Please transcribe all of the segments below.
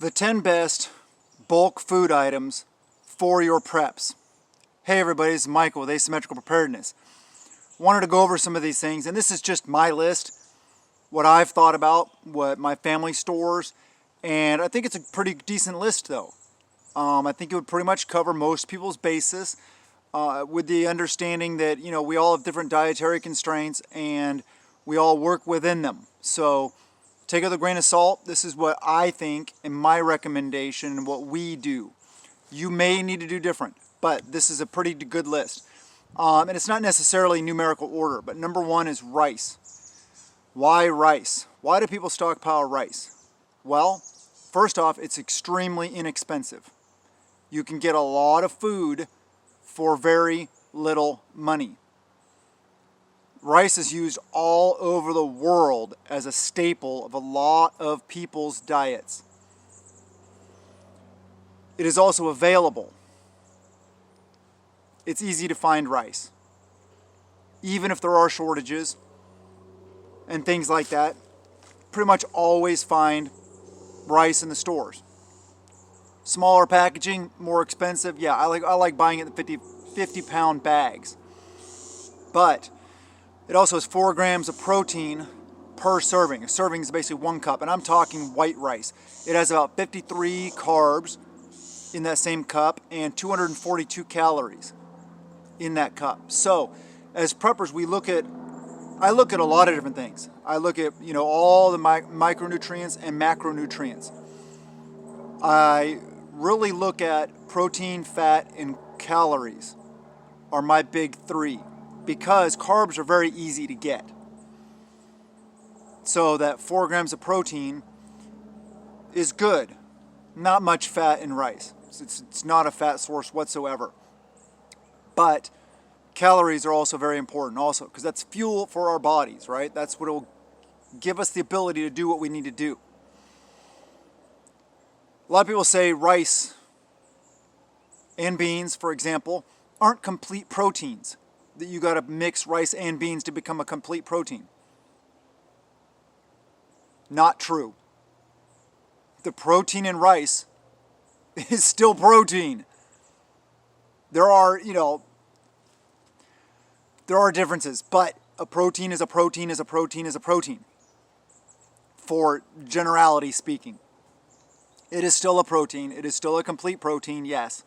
The 10 best bulk food items for your preps. Hey everybody, this is Michael with Asymmetrical Preparedness. Wanted to go over some of these things, and this is just my list, what I've thought about, what my family stores, and I think it's a pretty decent list though. I think it would pretty much cover most people's bases, with the understanding that, you know, we all have different dietary constraints and we all work within them. So take it with a grain of salt. This is what I think and my recommendation and what we do. You may need to do different, but this is a pretty good list. And it's not necessarily numerical order, but number one is rice. Why rice? Why do people stockpile rice? Well, first off, it's extremely inexpensive. You can get a lot of food for very little money. Rice is used all over the world as a staple of a lot of people's diets. It is also available. It's easy to find rice. Even if there are shortages and things like that, pretty much always find rice in the stores. Smaller packaging, more expensive. Yeah, I like buying it in 50-pound bags. But it also has 4 grams of protein per serving. A serving is basically 1 cup, and I'm talking white rice. It has about 53 carbs in that same cup and 242 calories in that cup. So, as preppers, I look at a lot of different things. I look at, you know, all the micronutrients and macronutrients. I really look at protein, fat, and calories are my big 3, because carbs are very easy to get. So that 4 grams of protein is good. Not much fat in rice. It's not a fat source whatsoever. But calories are also very important also, because that's fuel for our bodies, right? That's what will give us the ability to do what we need to do. A lot of people say rice and beans, for example, aren't complete proteins, that you got to mix rice and beans to become a complete protein. Not true. The protein in rice is still protein. There are differences, but a protein is a protein is a protein is a protein. For generality speaking. It is still a protein. It is still a complete protein, yes.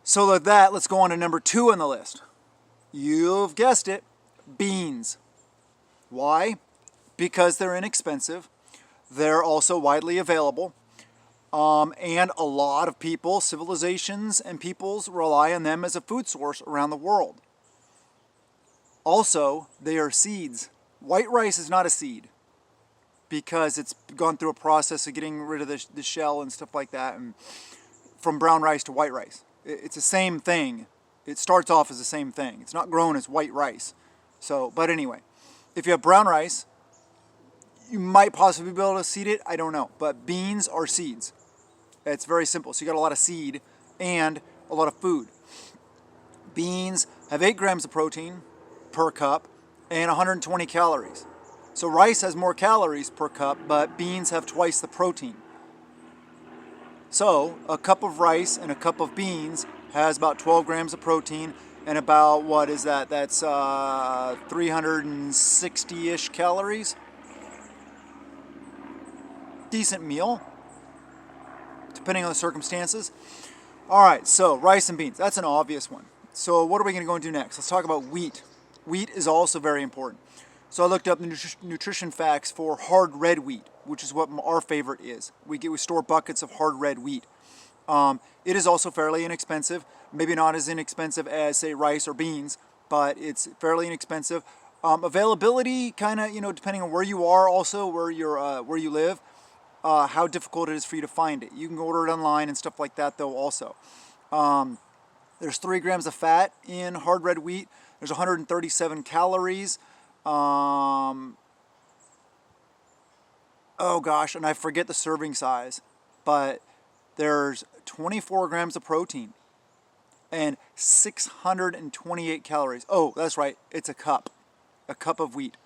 So with that, let's go on to number 2 on the list. You've guessed it, beans. Why? Because they're inexpensive. They're also widely available. And a lot of people, civilizations and peoples, rely on them as a food source around the world. Also, they are seeds. White rice is not a seed, because it's gone through a process of getting rid of the shell and stuff like that, and from brown rice to white rice. It's the same thing. It starts off as the same thing. It's not grown as white rice. So, but anyway, if you have brown rice, you might possibly be able to seed it. I don't know. But beans are seeds. It's very simple. So you got a lot of seed and a lot of food. Beans have 8 grams of protein per cup and 120 calories. So rice has more calories per cup, but beans have twice the protein. So a cup of rice and a cup of beans has about 12 grams of protein and about, what is that? That's 360-ish calories. Decent meal, depending on the circumstances. All right, so rice and beans, that's an obvious one. So what are we going to go into next? Let's talk about wheat. Wheat is also very important. So I looked up the nutrition facts for hard red wheat, which is what our favorite is. We store buckets of hard red wheat. It is also fairly inexpensive. Maybe not as inexpensive as, say, rice or beans, but it's fairly inexpensive. Availability, kind of, you know, depending on where you are, also where you live, how difficult it is for you to find it. You can order it online and stuff like that, though. Also, there's 3 grams of fat in hard red wheat. There's 137 calories. Oh gosh, and I forget the serving size, but there's 24 grams of protein and 628 calories. Oh, that's right, it's a cup of wheat.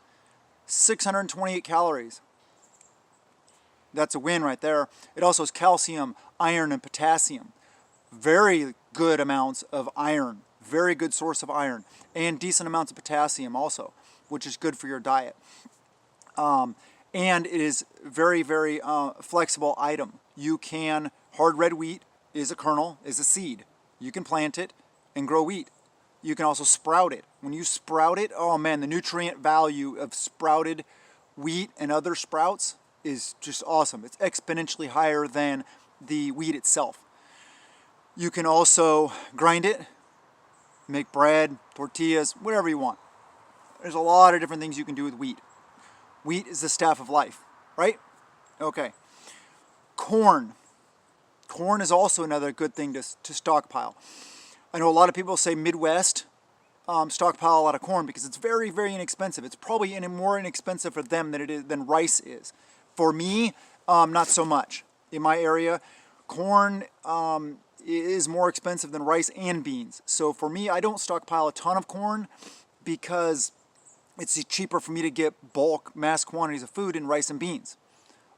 628 calories. That's a win right there. It also has calcium, iron, and potassium. Very good amounts of iron, very good source of iron, and decent amounts of potassium also, which is good for your diet. And it is very, very flexible item. You can, hard red wheat is a kernel, is a seed. You can plant it and grow wheat. You can also sprout it. When you sprout it, oh man, the nutrient value of sprouted wheat and other sprouts is just awesome. It's exponentially higher than the wheat itself. You can also grind it, make bread, tortillas, whatever you want. There's a lot of different things you can do with wheat. Wheat is the staff of life, right? Okay. Corn. Corn is also another good thing to stockpile. I know a lot of people say Midwest stockpile a lot of corn because it's very, very inexpensive. It's probably more inexpensive for them than rice is. For me, not so much. In my area, corn is more expensive than rice and beans. So for me, I don't stockpile a ton of corn because it's cheaper for me to get bulk, mass quantities of food in rice and beans.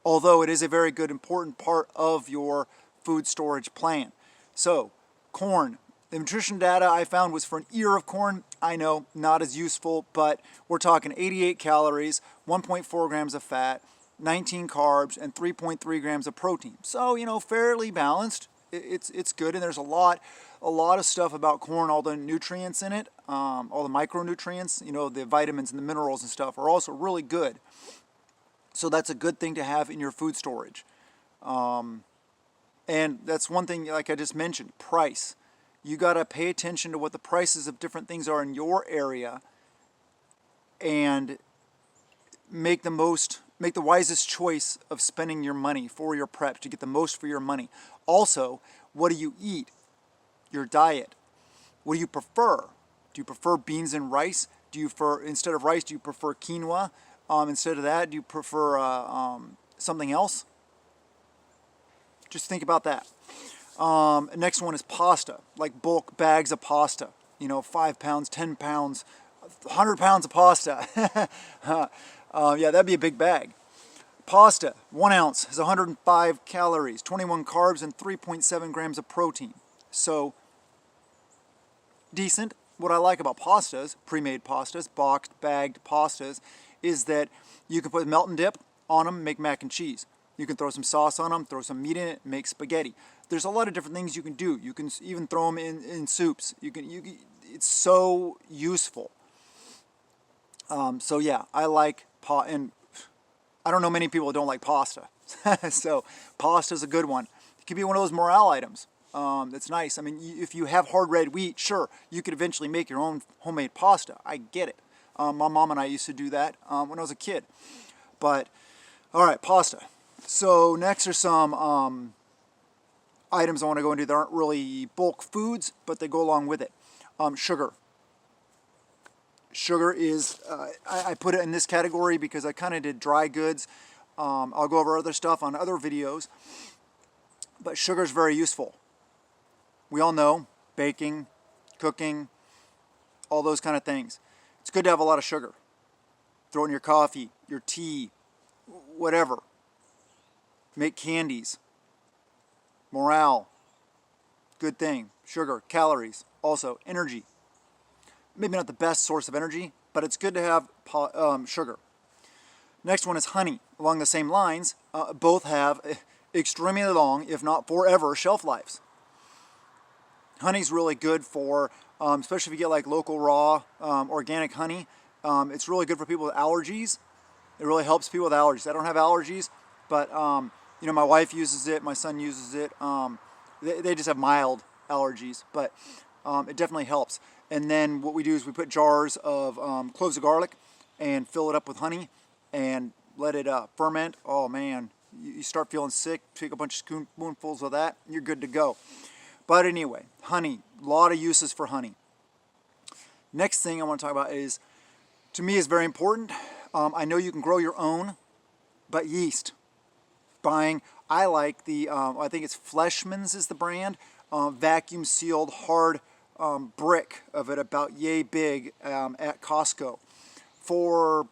Although it is a very good, important part of your food storage plan. So, corn. The nutrition data I found was for an ear of corn. I know, not as useful, but we're talking 88 calories, 1.4 grams of fat, 19 carbs, and 3.3 grams of protein. So, you know, fairly balanced. It's good, and there's a lot of stuff about corn, all the nutrients in it, all the micronutrients, you know, the vitamins and the minerals and stuff are also really good. So that's a good thing to have in your food storage. And that's one thing, like I just mentioned, price. You got to pay attention to what the prices of different things are in your area and make the wisest choice of spending your money for your prep to get the most for your money. Also, what do you eat? Your diet. What do you prefer? Do you prefer beans and rice? Instead of rice, do you prefer quinoa? Instead of that, do you prefer something else? Just think about that. Next one is pasta, like bulk bags of pasta. You know, 5 pounds, 10 pounds, 100 pounds of pasta. Yeah, that'd be a big bag. Pasta, 1 ounce, has 105 calories, 21 carbs, and 3.7 grams of protein. So, decent. What I like about pastas, pre-made pastas, boxed, bagged pastas, is that you can put melt and dip on them, make mac and cheese. You can throw some sauce on them, throw some meat in it, make spaghetti. There's a lot of different things you can do. You can even throw them in soups. It's so useful. So yeah, I like and I don't know many people that don't like pasta. So pasta's a good one. It could be one of those morale items. That's nice. I mean, if you have hard red wheat, sure, you could eventually make your own homemade pasta. I get it. My mom and I used to do that when I was a kid. But, all right, pasta. So next are some items I want to go into that aren't really bulk foods, but they go along with it. Sugar. Sugar is, I put it in this category because I kind of did dry goods. I'll go over other stuff on other videos. But sugar is very useful. We all know baking, cooking, all those kind of things. It's good to have a lot of sugar. Throw it in your coffee, your tea, whatever. Make candies. Morale. Good thing. Sugar, calories, also energy. Maybe not the best source of energy, but it's good to have sugar. Next one is honey. Along the same lines, both have extremely long, if not forever, shelf lives. Honey's really good for, especially if you get like local raw organic honey. It's really good for people with allergies. It really helps people with allergies. I don't have allergies, but you know, my wife uses it, my son uses it. They just have mild allergies, but it definitely helps. And then what we do is we put jars of cloves of garlic and fill it up with honey and let it ferment. Oh man, you start feeling sick, take a bunch of spoonfuls of that, you're good to go. But anyway, honey, a lot of uses for honey. Next thing I want to talk about is, to me, is very important. I know you can grow your own, but yeast. I like the, I think it's Fleshman's is the brand, vacuum sealed hard brick of it about yay big at Costco for,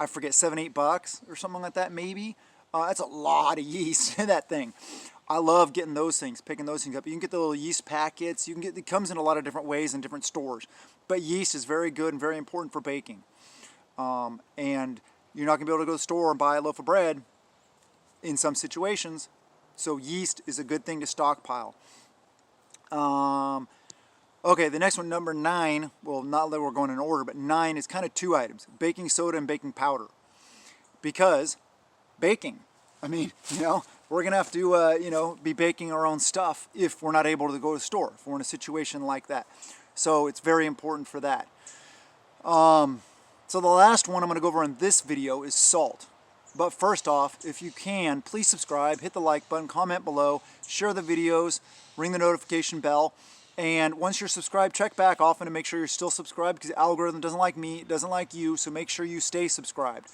I forget, $7-8 or something like that maybe. That's a lot of yeast in that thing. I love getting those things, picking those things up. You can get the little yeast packets. You can get, it comes in a lot of different ways in different stores. But yeast is very good and very important for baking. And you're not going to be able to go to the store and buy a loaf of bread in some situations. So yeast is a good thing to stockpile. Okay, the next one, number 9, well, not that we're going in order, but 9 is kind of 2 items, baking soda and baking powder. Because baking, I mean, you know, we're going to have to, you know, be baking our own stuff if we're not able to go to the store, if we're in a situation like that. So it's very important for that. So the last one I'm going to go over in this video is salt. But first off, if you can, please subscribe, hit the like button, comment below, share the videos, ring the notification bell. And once you're subscribed, check back often to make sure you're still subscribed, because the algorithm doesn't like me, it doesn't like you, so make sure you stay subscribed.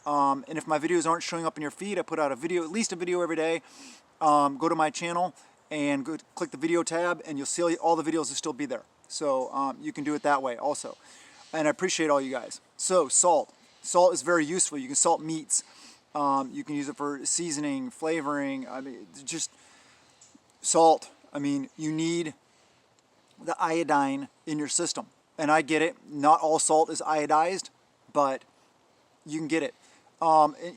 And if my videos aren't showing up in your feed, I put out a video, at least a video every day. Go to my channel and go click the video tab, and you'll see all the videos will still be there. So you can do it that way also. And I appreciate all you guys. So salt. Salt is very useful. You can salt meats. You can use it for seasoning, flavoring. I mean, just salt. I mean, you need the iodine in your system. And I get it. Not all salt is iodized, but you can get it.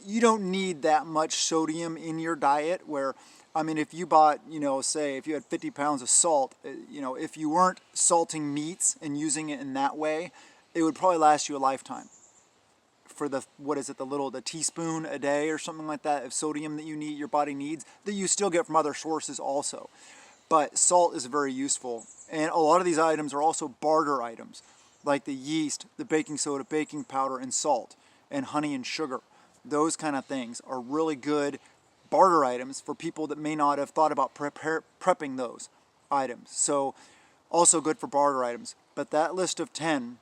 You don't need that much sodium in your diet where, I mean, if you bought, you know, say if you had 50 pounds of salt, you know, if you weren't salting meats and using it in that way, it would probably last you a lifetime. For the, what is it, the teaspoon a day or something like that of sodium that you need, your body needs, that you still get from other sources also. But salt is very useful. And a lot of these items are also barter items, like the yeast, the baking soda, baking powder, and salt, and honey and sugar. Those kind of things are really good barter items for people that may not have thought about prepping those items. So also good for barter items. But that list of 10,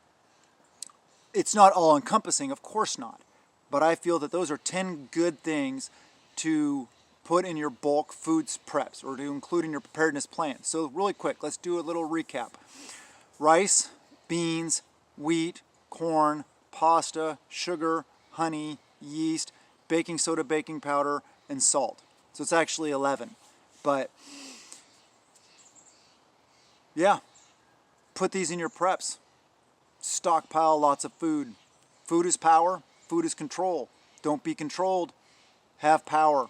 it's not all encompassing, of course not. But I feel that those are 10 good things to put in your bulk foods preps, or to include in your preparedness plan. So really quick, let's do a little recap. Rice, beans, wheat, corn, pasta, sugar, honey, yeast, baking soda, baking powder, and salt. So it's actually 11. But yeah, put these in your preps. Stockpile lots of food. Food is power. Food is control. Don't be controlled. Have power.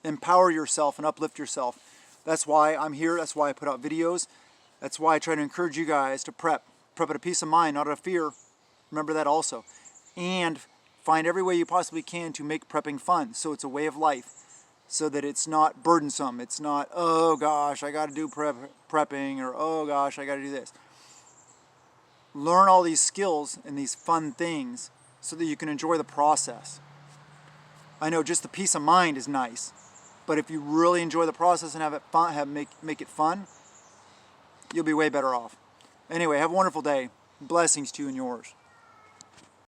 Empower yourself and uplift yourself. That's why I'm here. That's why I put out videos. That's why I try to encourage you guys to prep. Prep out of peace of mind, not out of fear. Remember that also. And find every way you possibly can to make prepping fun, so it's a way of life, so that it's not burdensome. It's not, oh gosh, I got to do prepping, or oh gosh, I got to do this. Learn all these skills and these fun things so that you can enjoy the process. I know just the peace of mind is nice, but if you really enjoy the process and have it fun, make it fun, you'll be way better off. Anyway, have a wonderful day. Blessings to you and yours.